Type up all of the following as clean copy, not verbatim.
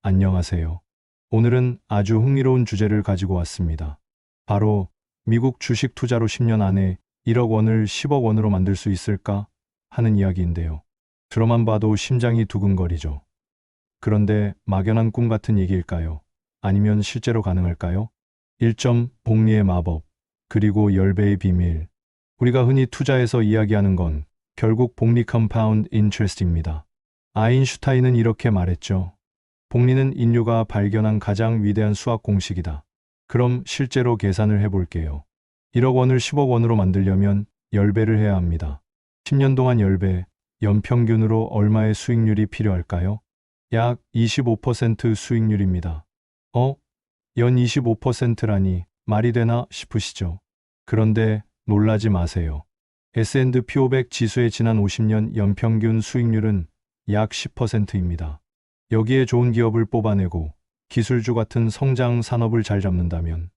안녕하세요. 오늘은 아주 흥미로운 주제를 가지고 왔습니다. 바로 미국 주식 투자로 10년 안에 1억 원을 10억 원으로 만들 수 있을까 하는 이야기인데요. 들어만 봐도 심장이 두근거리죠. 그런데 막연한 꿈 같은 얘기일까요? 아니면 실제로 가능할까요? 1점 복리의 마법, 그리고 10배의 비밀. 우리가 흔히 투자에서 이야기하는 건 결국 복리 컴파운드 인트레스트입니다. 아인슈타인은 이렇게 말했죠. 복리는 인류가 발견한 가장 위대한 수학 공식이다. 그럼 실제로 계산을 해볼게요. 1억 원을 10억 원으로 만들려면 10배를 해야 합니다. 10년 동안 10배, 연평균으로 얼마의 수익률이 필요할까요? 약 25% 수익률입니다. 연 25%라니 말이 되나 싶으시죠? 그런데 놀라지 마세요. S&P 500 지수의 지난 50년 연평균 수익률은 약 10%입니다. 여기에 좋은 기업을 뽑아내고 기술주 같은 성장 산업을 잘 잡는다면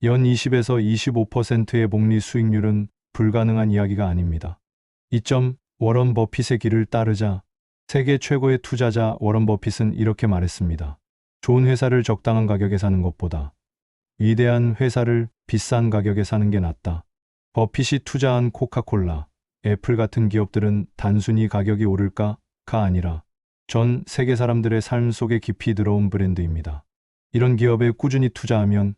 연 20에서 25%의 복리 수익률은 불가능한 이야기가 아닙니다. 이점 워런 버핏의 길을 따르자 세계 최고의 투자자 워런 버핏은 이렇게 말했습니다. 좋은 회사를 적당한 가격에 사는 것보다 위대한 회사를 비싼 가격에 사는 게 낫다. 버핏이 투자한 코카콜라, 애플 같은 기업들은 단순히 가격이 오를까가 아니라 전 세계 사람들의 삶 속에 깊이 들어온 브랜드입니다. 이런 기업에 꾸준히 투자하면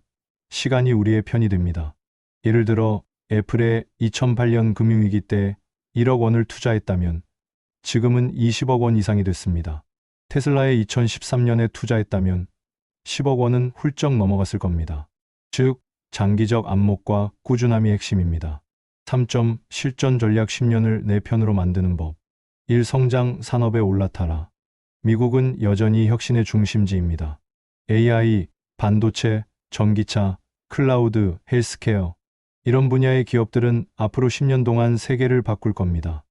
시간이 우리의 편이 됩니다. 예를 들어 애플의 2008년 금융위기 때 1억 원을 투자했다면 지금은 20억 원 이상이 됐습니다. 테슬라에 2013년에 투자했다면 10억 원은 훌쩍 넘어갔을 겁니다. 즉, 장기적 안목과 꾸준함이 핵심입니다. 3점 실전 전략 10년을 내 편으로 만드는 법. 1. 성장 산업에 올라타라. 미국은 여전히 혁신의 중심지입니다. AI, 반도체, 전기차, 클라우드, 헬스케어. 이런 분야의 기업들은 앞으로 10년 동안 세계를 바꿀 겁니다.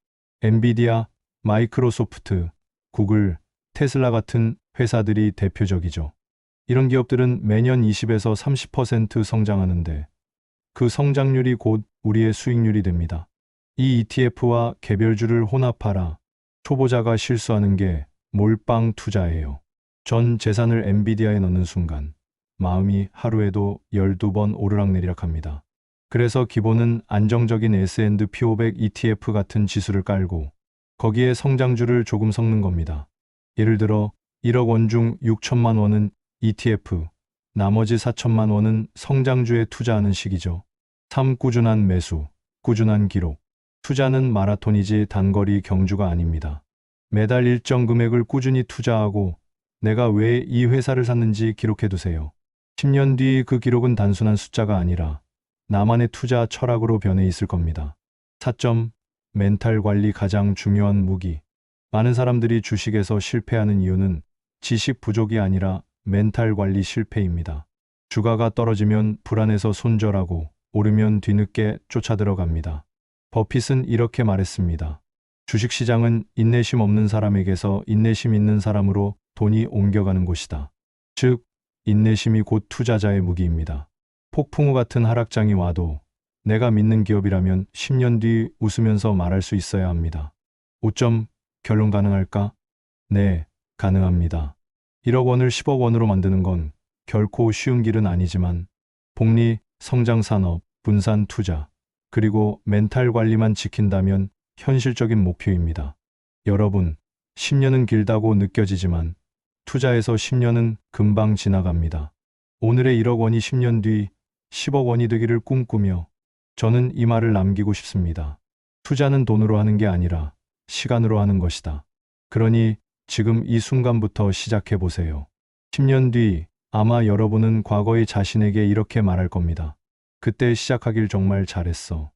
엔비디아, 마이크로소프트, 구글, 테슬라 같은 회사들이 대표적이죠. 이런 기업들은 매년 20에서 30% 성장하는데 그 성장률이 곧 우리의 수익률이 됩니다. 이 ETF와 개별주를 혼합하라. 초보자가 실수하는 게 몰빵 투자예요. 전 재산을 엔비디아에 넣는 순간 마음이 하루에도 12번 오르락내리락 합니다. 그래서 기본은 안정적인 S&P 500 ETF 같은 지수를 깔고 거기에 성장주를 조금 섞는 겁니다. 예를 들어 1억 원 중 6천만 원은 ETF, 나머지 4천만 원은 성장주에 투자하는 식이죠. 3. 꾸준한 매수, 꾸준한 기록. 투자는 마라톤이지 단거리 경주가 아닙니다. 매달 일정 금액을 꾸준히 투자하고 내가 왜 이 회사를 샀는지 기록해두세요. 10년 뒤 그 기록은 단순한 숫자가 아니라 나만의 투자 철학으로 변해 있을 겁니다. 4점 멘탈 관리 가장 중요한 무기. 많은 사람들이 주식에서 실패하는 이유는 지식 부족이 아니라 멘탈 관리 실패입니다. 주가가 떨어지면 불안해서 손절하고 오르면 뒤늦게 쫓아들어갑니다. 버핏은 이렇게 말했습니다. 주식시장은 인내심 없는 사람에게서 인내심 있는 사람으로 돈이 옮겨가는 곳이다. 즉, 인내심이 곧 투자자의 무기입니다. 폭풍 우 같은 하락장이 와도 내가 믿는 기업이라면 10년 뒤 웃으면서 말할 수 있어야 합니다. 5점 결론 가능할까? 네, 가능합니다. 1억 원을 10억 원으로 만드는 건 결코 쉬운 길은 아니지만 복리, 성장산업, 분산 투자, 그리고 멘탈 관리만 지킨다면 현실적인 목표입니다. 여러분, 10년은 길다고 느껴지지만 투자에서 10년은 금방 지나갑니다. 오늘의 1억 원이 10년 뒤 10억 원이 되기를 꿈꾸며 저는 이 말을 남기고 싶습니다. 투자는 돈으로 하는 게 아니라 시간으로 하는 것이다. 그러니 지금 이 순간부터 시작해 보세요. 10년 뒤 아마 여러분은 과거의 자신에게 이렇게 말할 겁니다. 그때 시작하길 정말 잘했어.